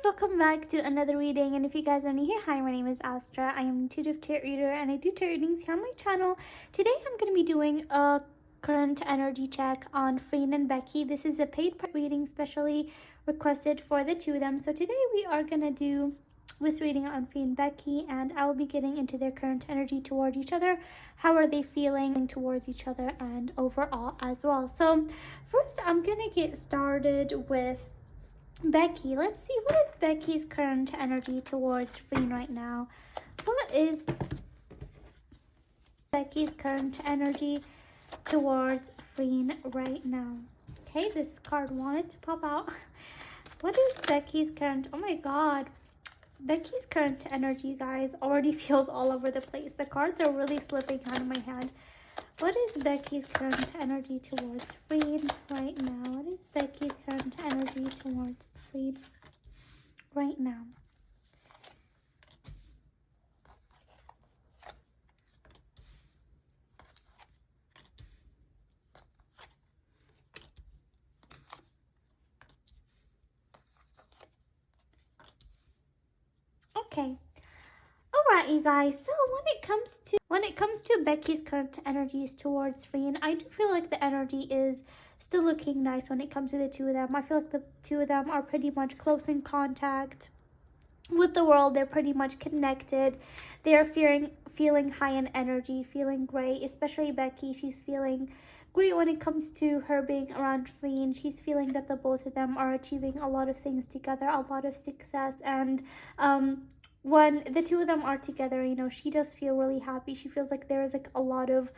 welcome back to another reading. And if you guys are new here, hi, my name is Astra. I am an intuitive tarot reader and I do tarot readings here on my channel. Today I'm going to be doing a current energy check on Freen and Becky. This is a paid reading specially requested for the two of them. So today we are going to do this reading on Freen and Becky, and I will be getting into their current energy towards each other. How are they feeling towards each other and overall as well. So first I'm going to get started with Becky. Let's see, what is Becky's current energy towards Freen right now? What is Becky's current energy towards Freen right now? Okay, this card wanted to pop out. What is Becky's current, oh my god, Becky's current energy, guys, already feels all over the place. The cards are really slipping out of my hand. What is Becky's current energy towards Freen right now? What is Becky's current energy towards Freen right now? Okay. Alright, you guys, so when it comes to Becky's current energies towards Freen, I do feel like the energy is still looking nice when it comes to the two of them. I feel like the two of them are pretty much close in contact with the world. They're pretty much connected. They are feeling high in energy, feeling great, especially Becky. She's feeling great when it comes to her being around Freen. She's feeling that the both of them are achieving a lot of things together, a lot of success, and when the two of them are together, you know, she does feel really happy. She feels like there is like a lot of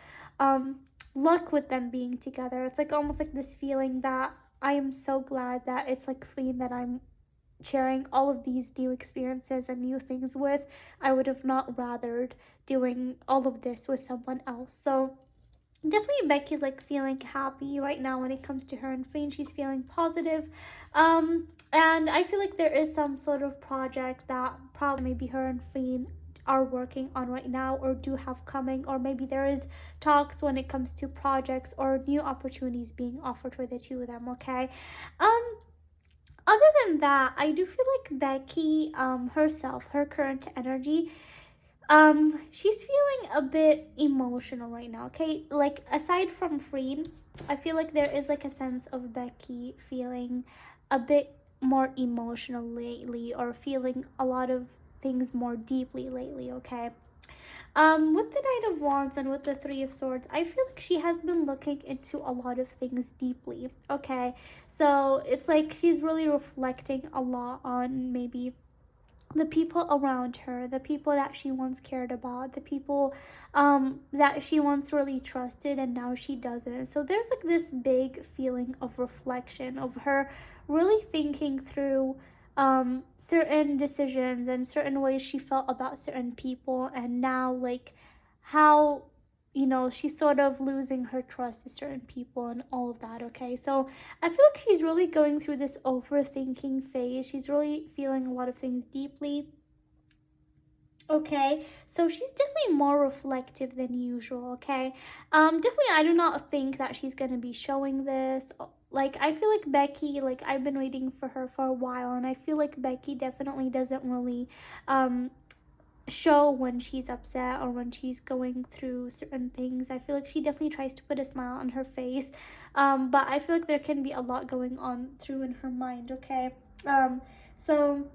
luck with them being together. It's like almost like this feeling that I am so glad that it's like Freen that I'm sharing all of these new experiences and new things with. I would have not rathered doing all of this with someone else. So definitely Becky's like feeling happy right now when it comes to her and Freen. She's feeling positive. And I feel like there is some sort of project that probably maybe her and Freen are working on right now or do have coming, or maybe there is talks when it comes to projects or new opportunities being offered for the two of them, okay? Other than that, I do feel like Becky herself, her current energy, she's feeling a bit emotional right now, okay? Like aside from Freen, I feel like there is like a sense of Becky feeling a bit more emotional lately, or feeling a lot of things more deeply lately, okay? With the Knight of Wands and with the Three of Swords, I feel like she has been looking into a lot of things deeply, okay? So it's like she's really reflecting a lot on maybe the people around her, the people that she once cared about, the people that she once really trusted and now she doesn't. So there's like this big feeling of reflection, of her really thinking through certain decisions and certain ways she felt about certain people, and now like how, you know, she's sort of losing her trust to certain people and all of that, okay? So I feel like she's really going through this overthinking phase. She's really feeling a lot of things deeply, okay? So she's definitely more reflective than usual, okay? Definitely I do not think that she's gonna be showing this. Like, I feel like Becky, like, I've been reading for her for a while, and I feel like Becky definitely doesn't really show when she's upset or when she's going through certain things. I feel like she definitely tries to put a smile on her face, but I feel like there can be a lot going on through in her mind, okay? So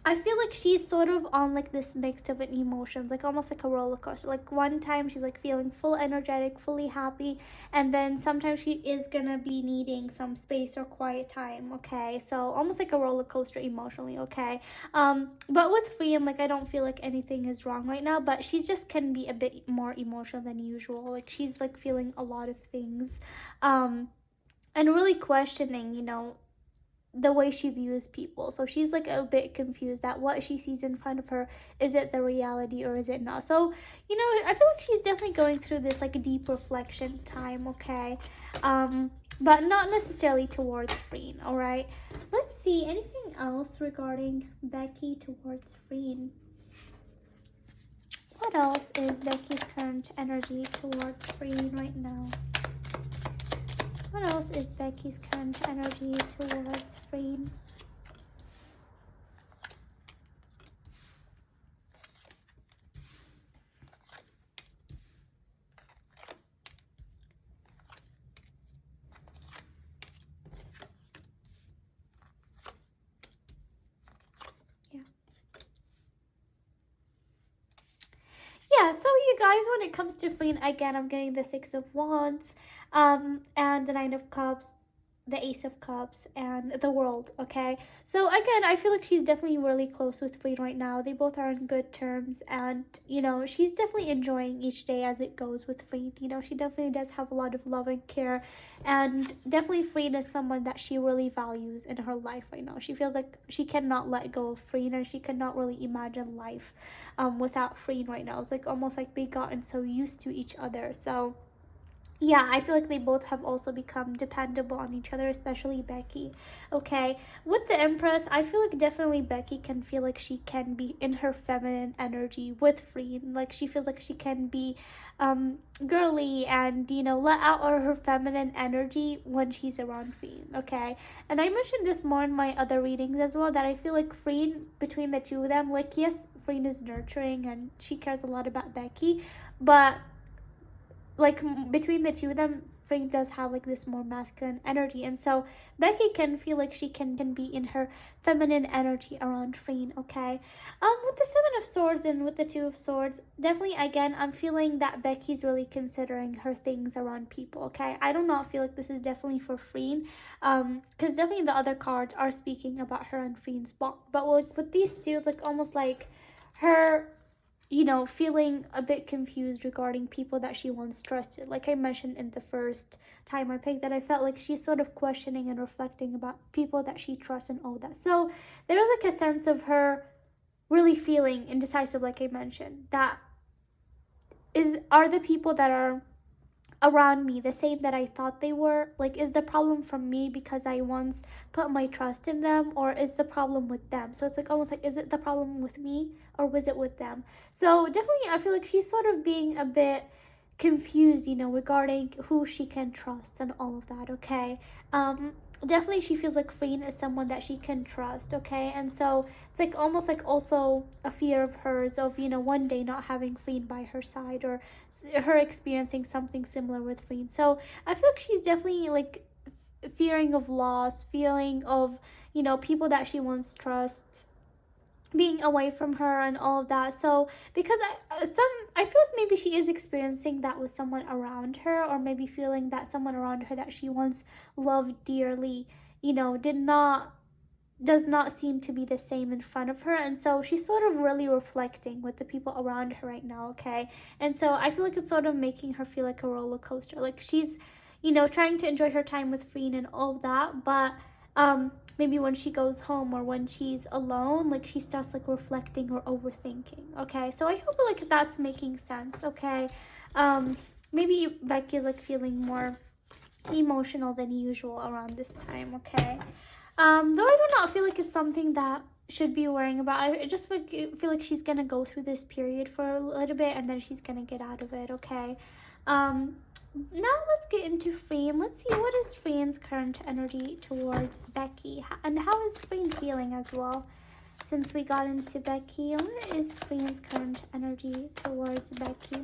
I feel like she's sort of on like this mix of emotions, like almost like a roller coaster. Like one time she's like feeling full energetic, fully happy, and then sometimes she is gonna be needing some space or quiet time, okay? So almost like a roller coaster emotionally, okay? But with Freen, like I don't feel like anything is wrong right now, but she just can be a bit more emotional than usual. Like she's like feeling a lot of things, and really questioning, you know, the way she views people. So she's like a bit confused that what she sees in front of her, is it the reality or is it not? So, you know, I feel like she's definitely going through this like deep reflection time, okay? But not necessarily towards Freen, all right? Let's see, anything else regarding Becky towards Freen? What else is Becky's current energy towards Freen right now? What else is Becky's current energy towards Freen? you guys, when it comes to Freen, again, I'm getting the Six of Wands, and the Nine of Cups, the Ace of Cups, and the World. Okay, so again, I feel like she's definitely really close with Freen right now. They both are on good terms, and you know, she's definitely enjoying each day as it goes with Freen. You know, she definitely does have a lot of love and care, and definitely Freen is someone that she really values in her life right now. She feels like she cannot let go of Freen, and she cannot really imagine life without Freen right now. It's like almost like they gotten so used to each other. So yeah, I feel like they both have also become dependable on each other, especially Becky. Okay, with the Empress, I feel like definitely Becky can feel like she can be in her feminine energy with Freen. Like she feels like she can be girly and, you know, let out all her feminine energy when she's around Freen. Okay, and I mentioned this more in my other readings as well, that I feel like Freen, between the two of them, like yes, Freen is nurturing and she cares a lot about Becky, but like between the two of them, Frank does have like this more masculine energy, and so Becky can feel like she can be in her feminine energy around Freen. Okay, with the Seven of Swords and with the Two of Swords, definitely again I'm feeling that Becky's really considering her things around people. Okay, I do not feel like this is definitely for Freen, because definitely the other cards are speaking about her and Freen's bond, but like with these two, it's like almost like her, you know, feeling a bit confused regarding people that she once trusted. Like I mentioned in the first time I picked, that I felt like she's sort of questioning and reflecting about people that she trusts and all that. So there's like a sense of her really feeling indecisive, like I mentioned, that are the people that are around me the same that I thought they were? Like, is the problem from me because I once put my trust in them, or is the problem with them? So it's like almost like, is it the problem with me or was it with them? So definitely I feel like she's sort of being a bit confused, you know, regarding who she can trust and all of that. Okay, definitely she feels like Freen is someone that she can trust. Okay, and so it's like almost like also a fear of hers of, you know, one day not having Freen by her side, or her experiencing something similar with Freen. So I feel like she's definitely like fearing of loss, feeling of, you know, people that she once trusts being away from her and all of that. So because I feel like maybe she is experiencing that with someone around her, or maybe feeling that someone around her that she once loved dearly, you know, does not seem to be the same in front of her. And so she's sort of really reflecting with the people around her right now. Okay, and so I feel like it's sort of making her feel like a roller coaster. Like she's, you know, trying to enjoy her time with Freen and all of that, but maybe when she goes home or when she's alone, like she starts like reflecting or overthinking. Okay, so I hope like that's making sense. Okay, maybe Becky is like feeling more emotional than usual around this time. Okay, though I do not feel like it's something that should be worrying about. I just feel like she's gonna go through this period for a little bit and then she's gonna get out of it. Okay, now let's get into Freen. Let's see, what is Freen's current energy towards Becky, and how is Freen feeling as well? Since we got into Becky, what is Freen's current energy towards Becky?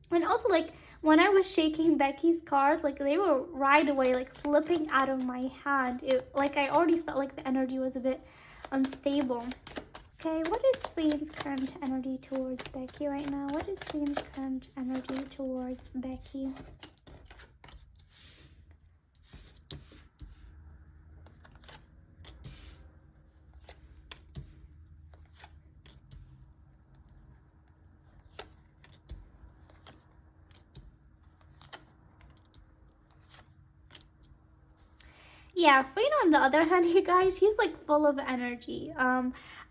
And also, like, when I was shaking Becky's cards, like, they were right away, like, slipping out of my hand. Like, I already felt like the energy was a bit unstable. Okay, what is Freen's current energy towards Becky right now? What is Freen's current energy towards Becky? Yeah, Freen on the other hand, you guys, she's like full of energy.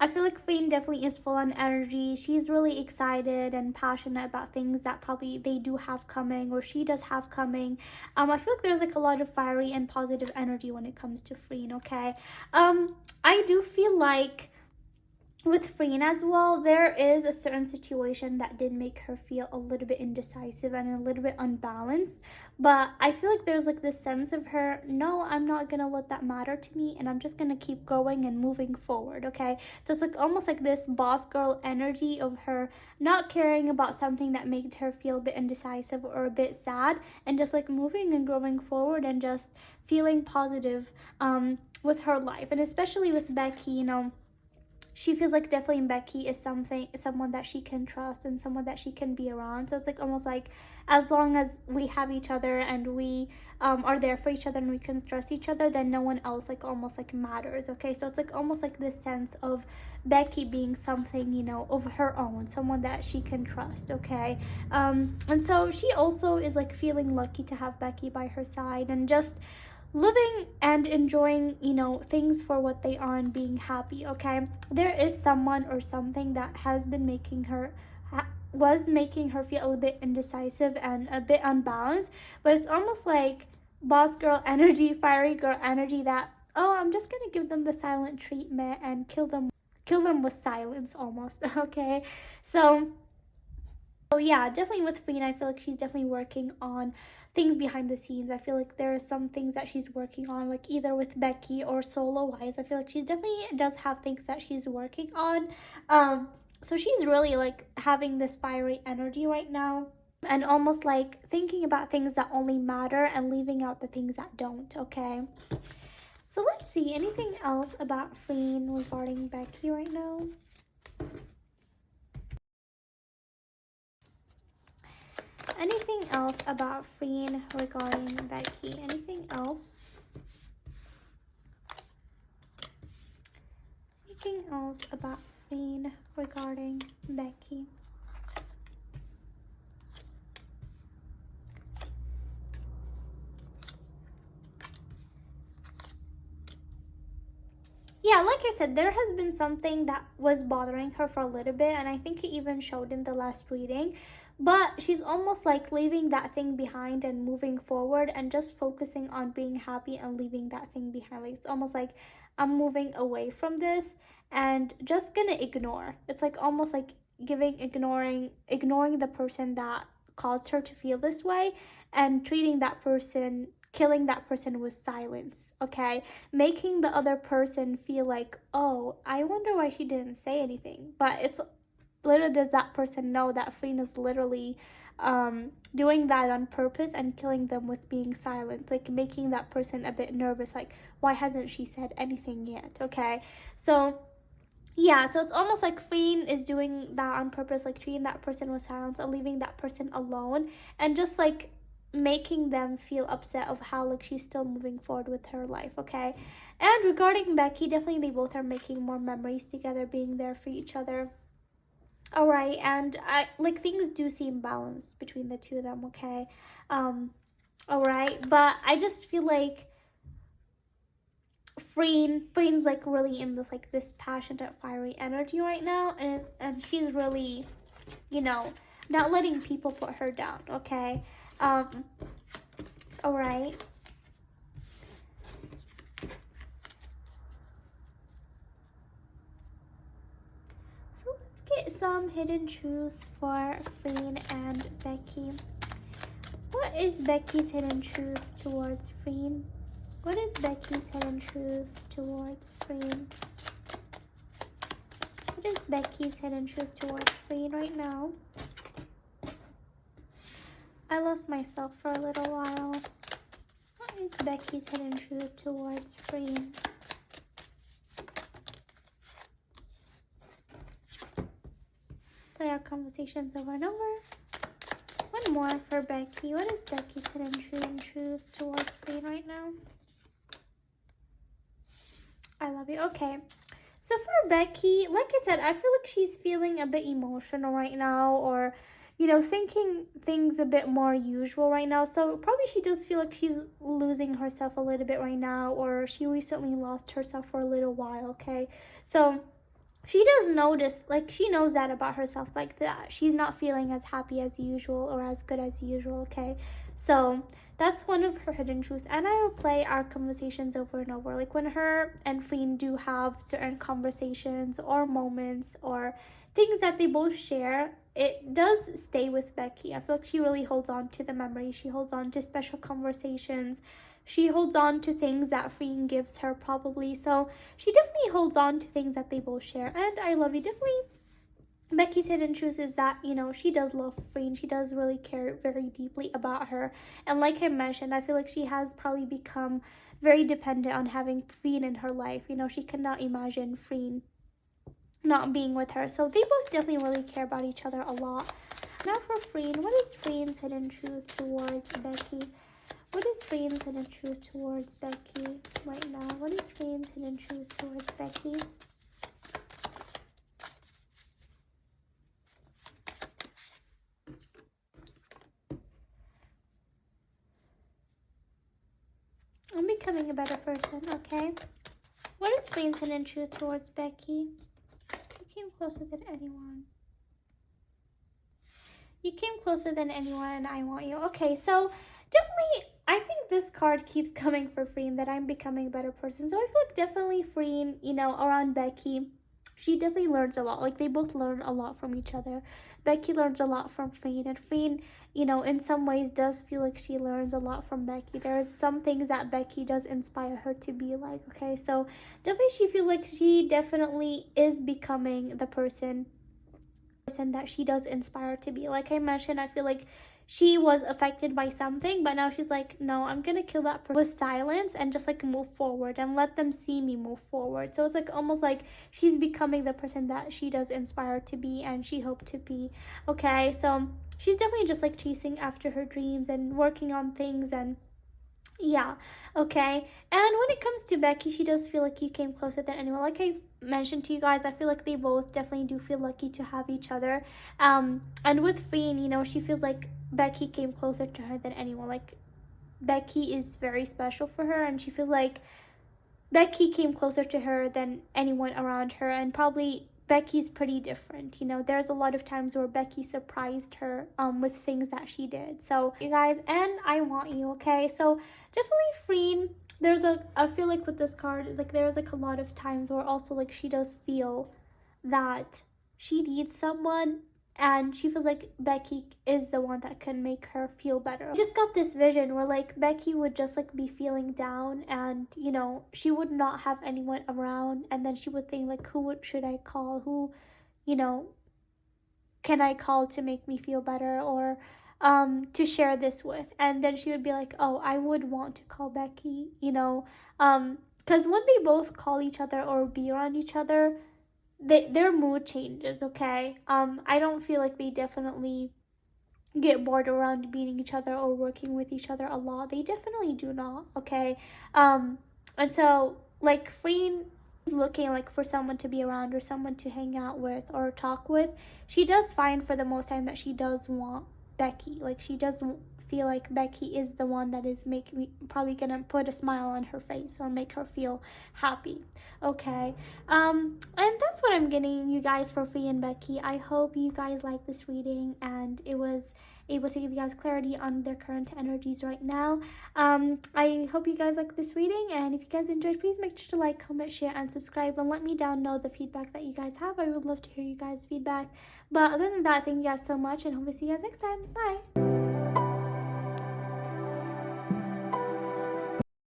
I feel like Freen definitely is full on energy. She's really excited and passionate about things that probably they do have coming, or she does have coming. I feel like there's like a lot of fiery and positive energy when it comes to Freen. Okay, I do feel like with Freen as well, there is a certain situation that did make her feel a little bit indecisive and a little bit unbalanced. But I feel like there's like this sense of her, no, I'm not gonna let that matter to me, and I'm just gonna keep going and moving forward. Okay, so it's like almost like this boss girl energy of her not caring about something that made her feel a bit indecisive or a bit sad, and just like moving and growing forward and just feeling positive with her life. And especially with Becky, you know, she feels like definitely Becky is someone that she can trust and someone that she can be around. So it's like almost like as long as we have each other and we are there for each other and we can trust each other, then no one else like almost like matters. Okay, so it's like almost like this sense of Becky being something, you know, of her own, someone that she can trust. Okay, and so she also is like feeling lucky to have Becky by her side and just living and enjoying, you know, things for what they are and being happy. Okay, there is someone or something that has been making her was making her feel a bit indecisive and a bit unbalanced, but it's almost like boss girl energy, fiery girl energy, that, oh, I'm just gonna give them the silent treatment and kill them with silence almost. Okay, so yeah, definitely with Freen, I feel like she's definitely working on things behind the scenes. I feel like there are some things that she's working on, like either with Becky or solo wise. I feel like she's definitely does have things that she's working on. So she's really like having this fiery energy right now and almost like thinking about things that only matter and leaving out the things that don't. Okay, so let's see, anything else about Freen regarding Becky right now? Anything else about Freen regarding Becky? Anything else? Anything else about Freen regarding Becky? Yeah, like I said, there has been something that was bothering her for a little bit, and I think it even showed in the last reading. But she's almost like leaving that thing behind and moving forward and just focusing on being happy and leaving that thing behind. Like it's almost like I'm moving away from this and just gonna ignore. It's like almost like ignoring the person that caused her to feel this way and treating that person, killing that person with silence. Okay, making the other person feel like, oh, I wonder why she didn't say anything. But it's little does that person know that Freen is literally doing that on purpose and killing them with being silent, like making that person a bit nervous, like, why hasn't she said anything yet? Okay, so yeah, so it's almost like Freen is doing that on purpose, like treating that person with silence and leaving that person alone and just like making them feel upset of how like she's still moving forward with her life. Okay, and regarding Becky, definitely they both are making more memories together, being there for each other. All right, and I like things do seem balanced between the two of them. Okay, all right, but I just feel like Freen's like really in this like this passionate fiery energy right now, and she's really, you know, not letting people put her down. Okay, all right. So let's get some hidden truths for Freen and Becky. What is Becky's hidden truth towards Freen? What is Becky's hidden truth towards Freen? What is Becky's hidden truth towards Freen right now? I lost myself for a little while. What is Becky's hidden truth towards Freen? Play our conversations over and over. One more for Becky. What is Becky's hidden truth towards Freen right now? I love you. Okay. So for Becky, like I said, I feel like she's feeling a bit emotional right now, or, you know, thinking things a bit more usual right now. So probably she does feel like she's losing herself a little bit right now, or she recently lost herself for a little while. Okay. So she does notice, like she knows that about herself, like that she's not feeling as happy as usual or as good as usual. Okay, so that's one of her hidden truths, and I will play our conversations over and over. Like when her and Freen do have certain conversations or moments or things that they both share, it does stay with Becky. I feel like she really holds on to the memories. She holds on to special conversations. She holds on to things that Freen gives her probably. So she definitely holds on to things that they both share. And I love you. Definitely Becky's hidden truth is that, you know, she does love Freen. She does really care very deeply about her. And like I mentioned, I feel like she has probably become very dependent on having Freen in her life. You know, she cannot imagine Freen not being with her. So they both definitely really care about each other a lot. Now for Freen, what is Freen's hidden truth towards Becky? What is Freen's hidden truth towards Becky right now? What is Freen's hidden truth towards Becky? I'm becoming a better person, okay? What is Freen's hidden truth towards Becky? You came closer than anyone. You came closer than anyone and I want you. Okay, so definitely, I think this card keeps coming for Freen, that I'm becoming a better person. So I feel like definitely Freen, you know, around Becky, she definitely learns a lot. Like, they both learn a lot from each other. Becky learns a lot from Freen, and Freen, you know, in some ways does feel like she learns a lot from Becky. There's some things that Becky does inspire her to be like, okay? So definitely she feels like she definitely is becoming the person that she does inspire to be. Like I mentioned, I feel like she was affected by something, but now she's like, no, I'm gonna kill that person with silence and just like move forward and let them see me move forward. So it's like almost like she's becoming the person that she does inspire to be and she hoped to be. Okay, so she's definitely just like chasing after her dreams and working on things, and yeah, okay. And when it comes to Becky, she does feel like you came closer than anyone. Like I mentioned to you guys, I feel like they both definitely do feel lucky to have each other. And with Freen, you know, she feels like Becky came closer to her than anyone. Like, Becky is very special for her, and she feels like Becky came closer to her than anyone around her, and probably Becky's pretty different. You know, there's a lot of times where Becky surprised her with things that she did. So you guys, and I want you, okay? So definitely Freen, I feel like with this card, like there's like a lot of times where also like she does feel that she needs someone, and she feels like Becky is the one that can make her feel better. I just got this vision where like Becky would just like be feeling down, and you know, she would not have anyone around, and then she would think like, should I call? Who, you know, can I call to make me feel better, or to share this with? And then she would be like, oh, I would want to call Becky, you know, because when they both call each other or be around each other, their mood changes, okay? I don't feel like they definitely get bored around meeting each other or working with each other a lot. They definitely do not, okay? And so like Freen is looking like for someone to be around or someone to hang out with or talk with. She does find for the most time that she does want Becky. Like, she doesn't feel like Becky is the one that is probably gonna put a smile on her face or make her feel happy, okay? And that's what I'm getting you guys for Free and Becky. I hope you guys like this reading and it was able to give you guys clarity on their current energies right now. I hope you guys like this reading, and if you guys enjoyed, please make sure to like, comment, share, and subscribe, and let me down know the feedback that you guys have. I would love to hear you guys' feedback. But other than that, thank you guys so much, and hope to see you guys next time. Bye!